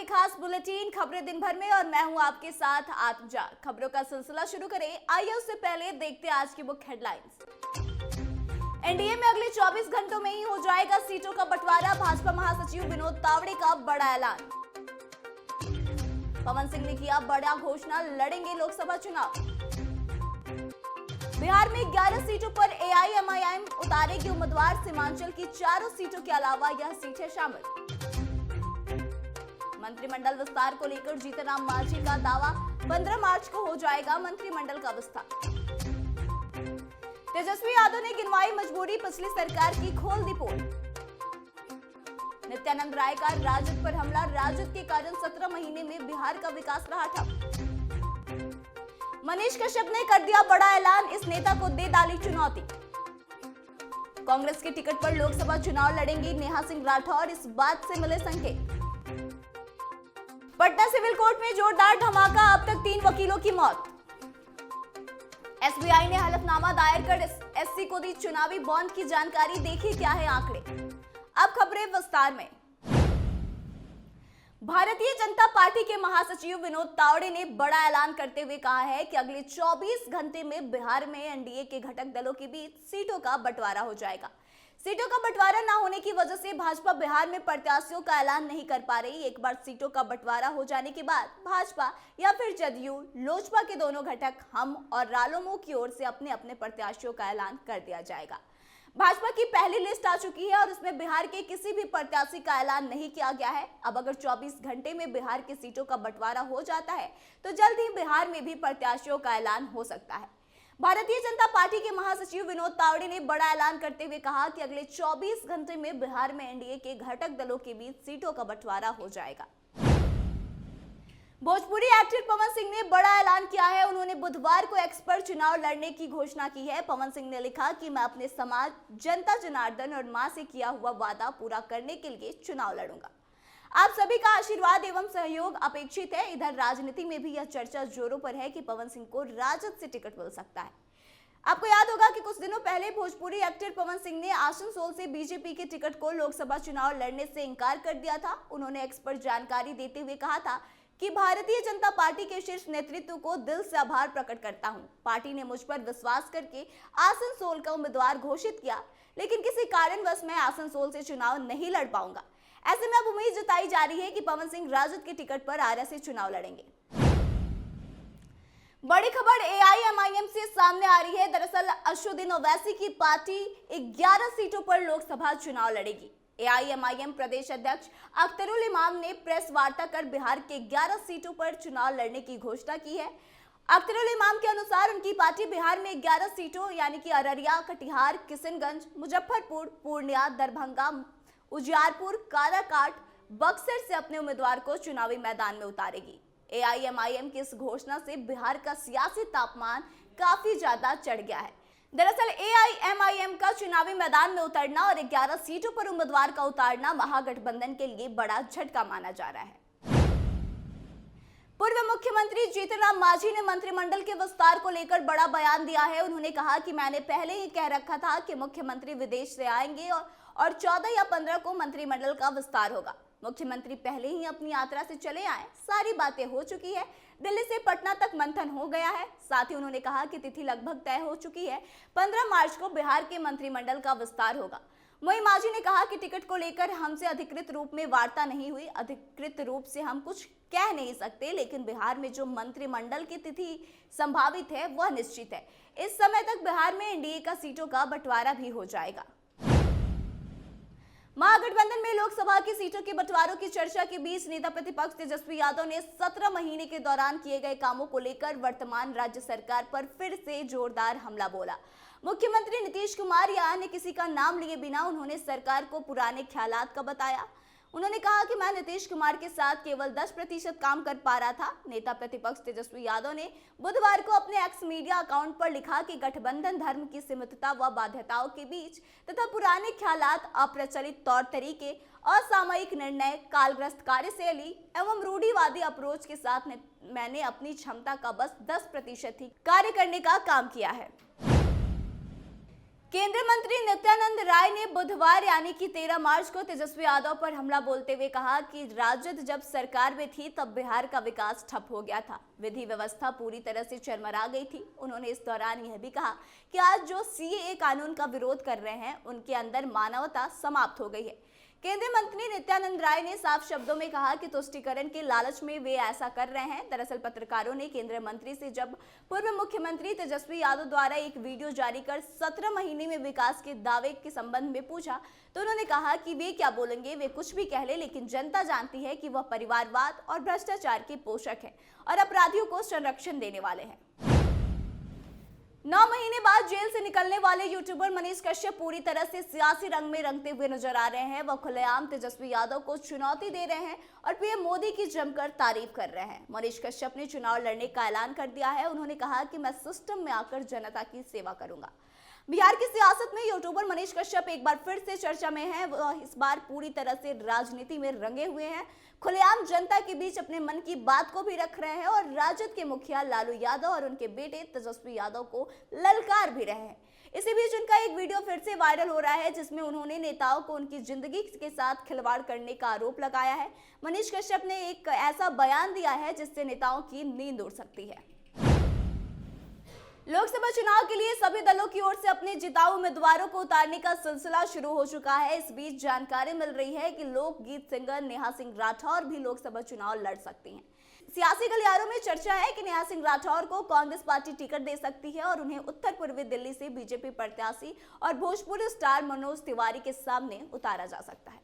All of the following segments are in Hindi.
के खास बुलेटिन खबरें दिन भर में और मैं हूं आपके साथ आत्मजा। खबरों का सिलसिला शुरू करें। आइए उससे पहले देखते हैं आज की मुख्य हेडलाइंस। एनडीए में अगले 24 घंटों में ही हो जाएगा सीटों का बंटवारा। भाजपा महासचिव विनोद तावड़े का बड़ा ऐलान। पवन सिंह ने किया बड़ा घोषणा, लड़ेंगे लोकसभा चुनाव। बिहार में 11 सीटों पर एआईएमआईएम उतारेगी उम्मीदवार। सीमांचल की 4 सीटों के अलावा यह सीटें शामिल। मंत्रिमंडल विस्तार को लेकर जीतन राम मांझी का दावा, 15 मार्च को हो जाएगा मंत्रिमंडल का विस्तार। तेजस्वी यादव ने गिनवाई मजबूरी, पिछली सरकार की खोल दी पोल। नित्यानंद राय का राजद पर हमला, राजद के कारण 17 महीने में बिहार का विकास रहा ठप। मनीष कश्यप ने कर दिया बड़ा ऐलान, इस नेता को दे डाली चुनौती। कांग्रेस के टिकट पर लोकसभा चुनाव लड़ेंगी नेहा सिंह राठौर, इस बात से मिले संकेत। पटना सिविल कोर्ट में जोरदार धमाका, अब तक 3 वकीलों की मौत। एसबीआई ने हलफनामा दायर कर एससी को दी चुनावी बॉन्ड की जानकारी, देखिए क्या है आंकड़े। अब खबरें विस्तार में। भारतीय जनता पार्टी के महासचिव विनोद तावड़े ने बड़ा ऐलान करते हुए कहा है कि अगले 24 घंटे में बिहार में एनडीए के घटक दलों के बीच सीटों का बंटवारा हो जाएगा। सीटों का बंटवारा न होने की वजह से भाजपा बिहार में प्रत्याशियों का ऐलान नहीं कर पा रही। एक बार सीटों का बंटवारा हो जाने के बाद भाजपा या फिर जदयू, लोजपा के दोनों घटक हम और रालोमो की ओर से अपने अपने प्रत्याशियों का ऐलान कर दिया जाएगा। भाजपा की पहली लिस्ट आ चुकी है और उसमें बिहार के किसी भी प्रत्याशी का ऐलान नहीं किया गया है। अब अगर 24 घंटे में बिहार की सीटों का बंटवारा हो जाता है तो जल्द ही बिहार में भी प्रत्याशियों का ऐलान हो सकता है। भारतीय जनता पार्टी के महासचिव विनोद तावड़े ने बड़ा ऐलान करते हुए कहा कि अगले 24 घंटे में बिहार में एनडीए के घटक दलों के बीच सीटों का बंटवारा हो जाएगा। भोजपुरी एक्टर पवन सिंह ने बड़ा ऐलान किया है। उन्होंने बुधवार को एक्स पर चुनाव लड़ने की घोषणा की है। पवन सिंह ने लिखा कि मैं अपने समाज, जनता जनार्दन और मां से किया हुआ वादा पूरा करने के लिए चुनाव लड़ूंगा। आप सभी का आशीर्वाद एवं सहयोग अपेक्षित है। इधर राजनीति में भी यह चर्चा जोरों पर है कि पवन सिंह को राजद से टिकट मिल सकता है। आपको याद होगा कि कुछ दिनों पहले भोजपुरी एक्टर पवन सिंह ने आसनसोल से बीजेपी के टिकट को लोकसभा चुनाव लड़ने से इंकार कर दिया था। उन्होंने एक्स पर जानकारी देते हुए कहा था कि भारतीय जनता पार्टी के शीर्ष नेतृत्व को दिल से आभार प्रकट करता हूं। पार्टी ने मुझ पर विश्वास करके आसनसोल का उम्मीदवार घोषित किया, लेकिन किसी कारणवश मैं आसनसोल से चुनाव नहीं लड़ पाऊंगा। ऐसे में अब उम्मीद जताई जा रही है कि पवन सिंह राजद के टिकट पर आरा से चुनाव लड़ेंगे। बड़ी खबर एआईएमआईएम से सामने आ रही है। दरअसल असदुद्दीन ओवैसी की पार्टी 11 सीटों पर लोकसभा चुनाव लड़ेगी। एआईएमआईएम प्रदेश अध्यक्ष अख्तरुल इमाम ने प्रेस वार्ता कर बिहार के 11 सीटों पर चुनाव लड़ने की घोषणा की है। अख्तरुल इमाम के अनुसार उनकी पार्टी बिहार में 11 सीटों यानी कि अररिया, कटिहार, किशनगंज, मुजफ्फरपुर, पूर्णिया, दरभंगा, उजियारपुर, काराकाट, बक्सर से अपने उम्मीदवार को चुनावी मैदान में उतारेगी। एआईएमआईएम की इस घोषणा से बिहार का सियासी तापमान काफी ज्यादा चढ़ गया है। दरअसल एआईएमआईएम का चुनावी मैदान में उतरना और 11 सीटों पर उम्मीदवार का उतारना महागठबंधन के लिए बड़ा झटका माना जा रहा है। पूर्व मुख्यमंत्री जीतन राम मांझी ने मंत्रिमंडल के विस्तार को लेकर बड़ा बयान दिया है। उन्होंने कहा कि मैंने पहले ही कह रखा था कि मुख्यमंत्री विदेश से आएंगे और 14 या 15 को मंत्रिमंडल का विस्तार होगा। मुख्यमंत्री पहले ही अपनी यात्रा से चले आए, सारी बातें हो चुकी है। दिल्ली से पटना तक मंथन हो गया है। साथ ही उन्होंने कहा कि तिथि लगभग तय हो चुकी है, 15 मार्च को बिहार के मंत्रिमंडल का विस्तार होगा। वहीं मांझी ने कहा कि टिकट को लेकर हमसे अधिकृत रूप में वार्ता नहीं हुई। अधिकृत रूप से हम कुछ कह नहीं सकते, लेकिन बिहार में जो मंत्रिमंडल की तिथि संभावित है वह निश्चित है। इस समय तक बिहार में एनडीए का सीटों का बंटवारा भी हो जाएगा। महागठबंधन में लोकसभा की सीटों के बंटवारों की चर्चा के बीच नेता प्रतिपक्ष तेजस्वी यादव ने 17 महीने के दौरान किए गए कामों को लेकर वर्तमान राज्य सरकार पर फिर से जोरदार हमला बोला। मुख्यमंत्री नीतीश कुमार या अन्य किसी का नाम लिए बिना उन्होंने सरकार को पुराने ख्यालात का बताया। उन्होंने कहा कि मैं नीतीश कुमार के साथ केवल 10% काम कर पा रहा था। नेता प्रतिपक्ष तेजस्वी यादव ने बुधवार को अपने एक्स मीडिया अकाउंट पर लिखा कि गठबंधन धर्म की सीमितता व बाध्यताओं के बीच तथा पुराने ख्यालात, अप्रचलित तौर तरीके, असामयिक निर्णय, कालग्रस्त कार्यशैली एवं रूढ़िवादी अप्रोच के साथ मैंने अपनी क्षमता का बस 10% ही कार्य करने का काम किया है। केंद्रीय मंत्री नित्यानंद राय ने बुधवार यानी कि 13 मार्च को तेजस्वी यादव पर हमला बोलते हुए कहा कि राजद जब सरकार में थी तब बिहार का विकास ठप हो गया था, विधि व्यवस्था पूरी तरह से चरमरा गई थी। उन्होंने इस दौरान यह भी कहा कि आज जो सीएए कानून का विरोध कर रहे हैं उनके अंदर मानवता समाप्त हो गई है। केंद्रीय मंत्री नित्यानंद राय ने साफ शब्दों में कहा कि तुष्टीकरण के लालच में वे ऐसा कर रहे हैं। दरअसल पत्रकारों ने केंद्रीय मंत्री से जब पूर्व मुख्यमंत्री तेजस्वी यादव द्वारा एक वीडियो जारी कर 17 महीने में विकास के दावे के संबंध में पूछा तो उन्होंने कहा कि वे क्या बोलेंगे, वे कुछ भी कह ले, लेकिन जनता जानती है कि वह परिवारवाद और भ्रष्टाचार के पोषक है और अपराधियों को संरक्षण देने वाले हैं। 9 महीने बाद जेल से निकलने वाले यूट्यूबर मनीष कश्यप पूरी तरह से सियासी रंग में रंगते हुए नजर आ रहे हैं। वह खुलेआम तेजस्वी यादव को चुनौती दे रहे हैं और पीएम मोदी की जमकर तारीफ कर रहे हैं। मनीष कश्यप ने चुनाव लड़ने का ऐलान कर दिया है। उन्होंने कहा कि मैं सिस्टम में आकर जनता की सेवा करूंगा। बिहार की सियासत में यूट्यूबर मनीष कश्यप एक बार फिर से चर्चा में हैं। वह इस बार पूरी तरह से राजनीति में रंगे हुए हैं, खुलेआम जनता के बीच अपने मन की बात को भी रख रहे हैं और राजद के मुखिया लालू यादव और उनके बेटे तेजस्वी यादव को ललकार भी रहे हैं। इसी बीच उनका एक वीडियो फिर से वायरल हो रहा है जिसमें उन्होंने नेताओं को उनकी जिंदगी के साथ खिलवाड़ करने का आरोप लगाया है। मनीष कश्यप ने एक ऐसा बयान दिया है जिससे नेताओं की नींद उड़ सकती है। लोकसभा चुनाव के लिए सभी दलों की ओर से अपने जिताऊ उम्मीदवारों को उतारने का सिलसिला शुरू हो चुका है। इस बीच जानकारी मिल रही है कि लोकगीत सिंगर नेहा सिंह राठौर भी लोकसभा चुनाव लड़ सकती हैं। सियासी गलियारों में चर्चा है कि नेहा सिंह राठौर को कांग्रेस पार्टी टिकट दे सकती है और उन्हें उत्तर पूर्वी दिल्ली से बीजेपी प्रत्याशी और भोजपुरी स्टार मनोज तिवारी के सामने उतारा जा सकता है।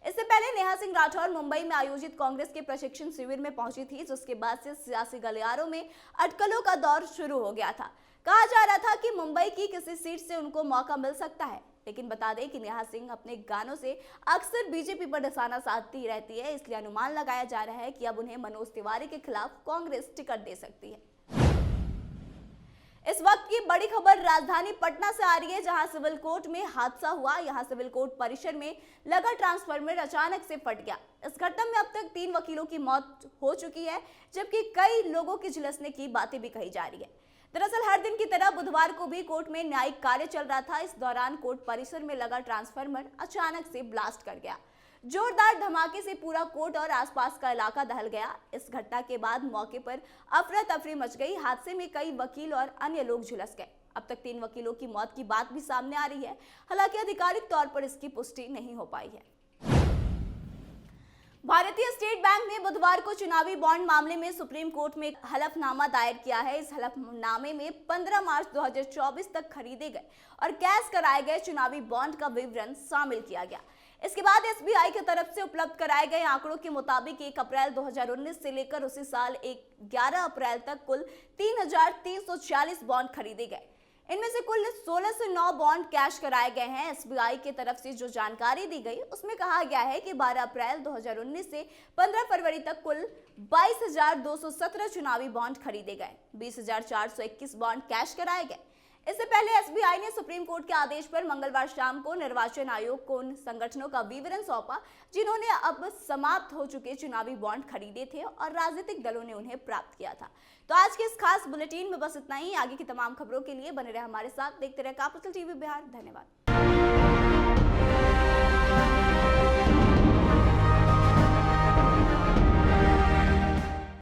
इससे पहले नेहा सिंह राठौर मुंबई में आयोजित कांग्रेस के प्रशिक्षण शिविर में पहुंची थी, जिसके बाद से सियासी गलियारों में अटकलों का दौर शुरू हो गया था। कहा जा रहा था कि मुंबई की किसी सीट से उनको मौका मिल सकता है, लेकिन बता दें कि नेहा सिंह अपने गानों से अक्सर बीजेपी पर निशाना साधती रहती है, इसलिए अनुमान लगाया जा रहा है कि अब उन्हें मनोज तिवारी के खिलाफ कांग्रेस टिकट दे सकती है। इस वक्त की बड़ी खबर राजधानी पटना से आ रही है, जहां सिविल कोर्ट में हादसा हुआ। यहां सिविल कोर्ट परिसर में लगा ट्रांसफार्मर अचानक से फट गया। इस घटना में अब तक 3 वकीलों की मौत हो चुकी है, जबकि कई लोगों की झुलसने की बातें भी कही जा रही है। दरअसल हर दिन की तरह बुधवार को भी कोर्ट में न्यायिक कार्य चल रहा था। इस दौरान कोर्ट परिसर में लगा ट्रांसफार्मर अचानक से ब्लास्ट कर गया। जोरदार धमाके से पूरा कोर्ट और आसपास का इलाका दहल गया। इस घटना के बाद मौके पर अफरा तफरी मच गई। हादसे में कई वकील और अन्य लोग झुलस गए। अब तक 3 वकीलों की मौत की बात भी सामने आ रही है, हालांकि आधिकारिक तौर पर इसकी पुष्टि नहीं हो पाई है। भारतीय स्टेट बैंक ने बुधवार को चुनावी बॉन्ड मामले में सुप्रीम कोर्ट में एक हलफनामा दायर किया है। इस हलफनामे में 15 मार्च 2024 तक खरीदे गए और कैश कराए गए चुनावी बॉन्ड का विवरण शामिल किया गया। इसके बाद एसबीआई की तरफ से उपलब्ध कराए गए आंकड़ों के मुताबिक 1 अप्रैल 2019 से लेकर उसी साल 11 अप्रैल तक कुल 3,340 बॉन्ड खरीदे गए। इनमें से कुल 1609 बॉन्ड कैश कराए गए हैं। एसबीआई की तरफ से जो जानकारी दी गई उसमें कहा गया है कि 12 अप्रैल 2019 से 15 फरवरी तक कुल 22,217 चुनावी बॉन्ड खरीदे गए। 20,421 बॉन्ड कैश कराए गए। इससे पहले एसबीआई ने सुप्रीम कोर्ट के आदेश पर मंगलवार शाम को निर्वाचन आयोग को उन संगठनों का विवरण सौंपा जिन्होंने अब समाप्त हो चुके चुनावी बॉन्ड खरीदे थे और राजनीतिक दलों ने उन्हें प्राप्त किया था। तो आज के इस खास बुलेटिन में बस इतना ही। आगे की तमाम खबरों के लिए बने रहे हमारे साथ, देखते रहे कैपिटल टीवी बिहार। धन्यवाद।